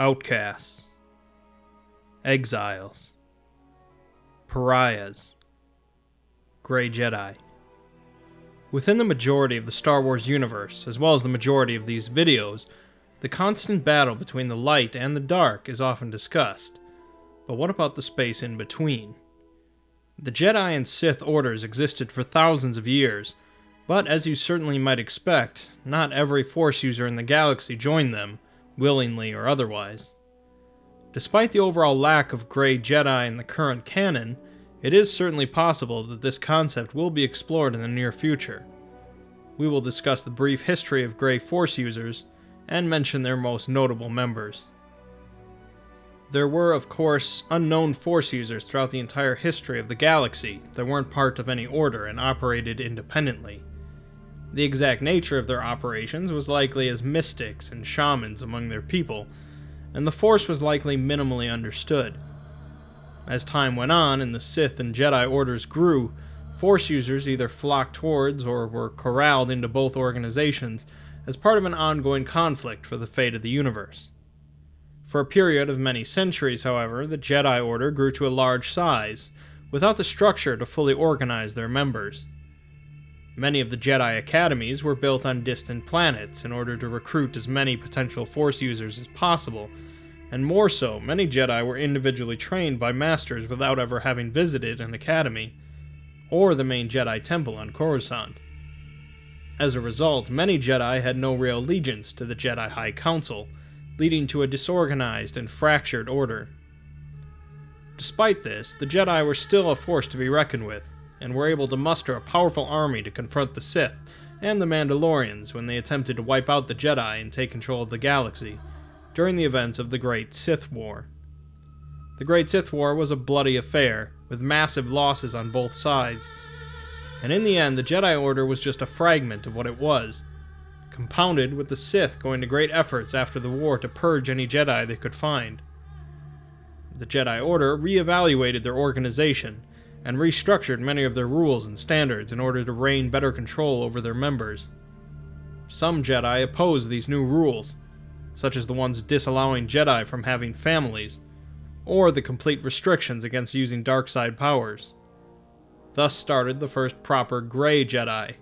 Outcasts, exiles, pariahs, Grey Jedi. Within the majority of the Star Wars universe, as well as the majority of these videos, the constant battle between the light and the dark is often discussed. But what about the space in between? The Jedi and Sith orders existed for thousands of years, but as you certainly might expect, not every Force user in the galaxy joined them, willingly or otherwise. Despite the overall lack of Grey Jedi in the current canon, it is certainly possible that this concept will be explored in the near future. We will discuss the brief history of Grey Force users, and mention their most notable members. There were, of course, unknown Force users throughout the entire history of the galaxy that weren't part of any order and operated independently. The exact nature of their operations was likely as mystics and shamans among their people, and the Force was likely minimally understood. As time went on and the Sith and Jedi orders grew, Force users either flocked towards or were corralled into both organizations as part of an ongoing conflict for the fate of the universe. For a period of many centuries, however, the Jedi Order grew to a large size, without the structure to fully organize their members. Many of the Jedi academies were built on distant planets in order to recruit as many potential Force users as possible, and more so, many Jedi were individually trained by masters without ever having visited an academy, or the main Jedi Temple on Coruscant. As a result, many Jedi had no real allegiance to the Jedi High Council, leading to a disorganized and fractured order. Despite this, the Jedi were still a force to be reckoned with, and were able to muster a powerful army to confront the Sith and the Mandalorians when they attempted to wipe out the Jedi and take control of the galaxy, during the events of the Great Sith War. The Great Sith War was a bloody affair, with massive losses on both sides, and in the end the Jedi Order was just a fragment of what it was, compounded with the Sith going to great efforts after the war to purge any Jedi they could find. The Jedi Order re-evaluated their organization, and restructured many of their rules and standards in order to reign better control over their members. Some Jedi opposed these new rules, such as the ones disallowing Jedi from having families, or the complete restrictions against using dark side powers. Thus started the first proper Grey Jedi,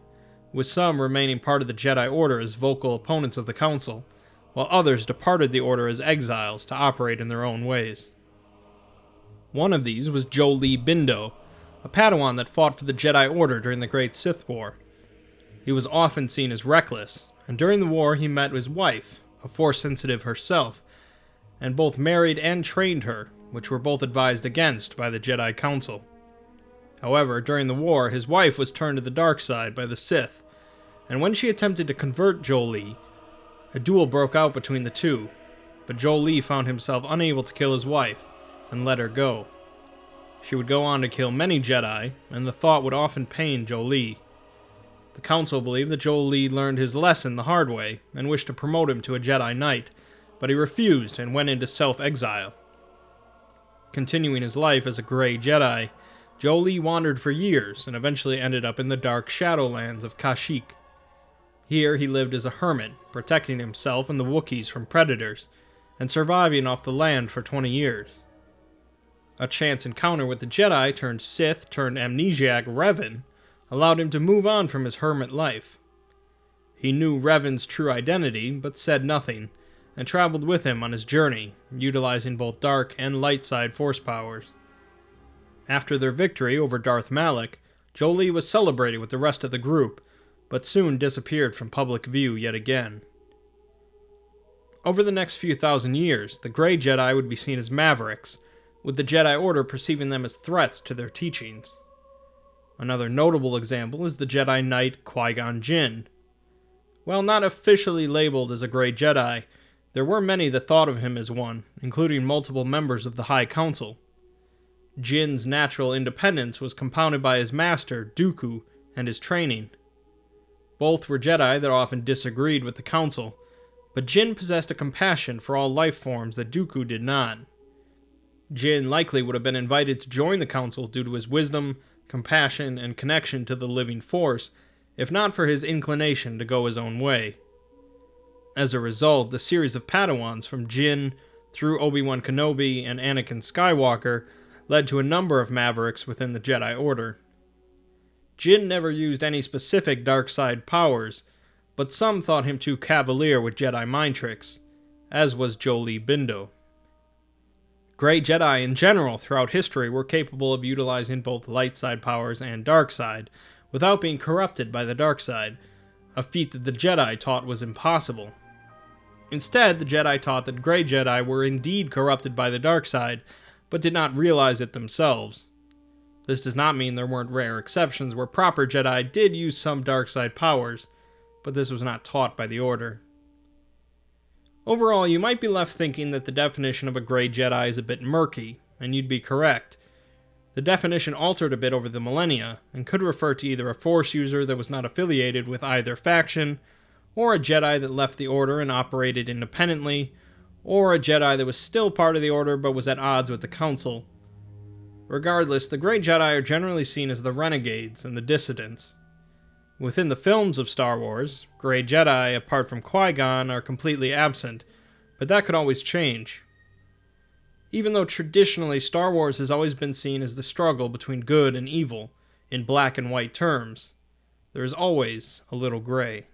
with some remaining part of the Jedi Order as vocal opponents of the Council, while others departed the Order as exiles to operate in their own ways. One of these was Jolie Bindo, a Padawan that fought for the Jedi Order during the Great Sith War. He was often seen as reckless, and during the war he met his wife, a Force-sensitive herself, and both married and trained her, which were both advised against by the Jedi Council. However, during the war, his wife was turned to the dark side by the Sith, and when she attempted to convert Jolie, a duel broke out between the two, but Jolie found himself unable to kill his wife, and let her go. She would go on to kill many Jedi, and the thought would often pain Jolie. The Council believed that Jolie learned his lesson the hard way, and wished to promote him to a Jedi Knight, but he refused and went into self-exile. Continuing his life as a Grey Jedi, Jolie wandered for years, and eventually ended up in the dark Shadowlands of Kashyyyk. Here he lived as a hermit, protecting himself and the Wookiees from predators, and surviving off the land for 20 years. A chance encounter with the Jedi turned Sith turned amnesiac Revan allowed him to move on from his hermit life. He knew Revan's true identity, but said nothing, and traveled with him on his journey, utilizing both dark and light side force powers. After their victory over Darth Malak, Jolie was celebrated with the rest of the group, but soon disappeared from public view yet again. Over the next few thousand years, the Grey Jedi would be seen as mavericks, with the Jedi Order perceiving them as threats to their teachings. Another notable example is the Jedi Knight Qui-Gon Jinn. While not officially labeled as a Grey Jedi, there were many that thought of him as one, including multiple members of the High Council. Jinn's natural independence was compounded by his master, Dooku, and his training. Both were Jedi that often disagreed with the Council, but Jinn possessed a compassion for all life forms that Dooku did not. Jinn likely would have been invited to join the Council due to his wisdom, compassion, and connection to the living Force, if not for his inclination to go his own way. As a result, the series of Padawans from Jinn through Obi-Wan Kenobi and Anakin Skywalker, led to a number of mavericks within the Jedi Order. Jinn never used any specific dark side powers, but some thought him too cavalier with Jedi mind tricks, as was Jolie Bindo. Grey Jedi in general throughout history were capable of utilizing both light side powers and dark side, without being corrupted by the dark side, a feat that the Jedi taught was impossible. Instead, the Jedi taught that Grey Jedi were indeed corrupted by the dark side, but did not realize it themselves. This does not mean there weren't rare exceptions where proper Jedi did use some dark side powers, but this was not taught by the Order. Overall, you might be left thinking that the definition of a Grey Jedi is a bit murky, and you'd be correct. The definition altered a bit over the millennia, and could refer to either a Force user that was not affiliated with either faction, or a Jedi that left the Order and operated independently, or a Jedi that was still part of the Order but was at odds with the Council. Regardless, the Grey Jedi are generally seen as the renegades and the dissidents. Within the films of Star Wars, Grey Jedi, apart from Qui-Gon, are completely absent, but that could always change. Even though traditionally Star Wars has always been seen as the struggle between good and evil, in black and white terms, there is always a little gray.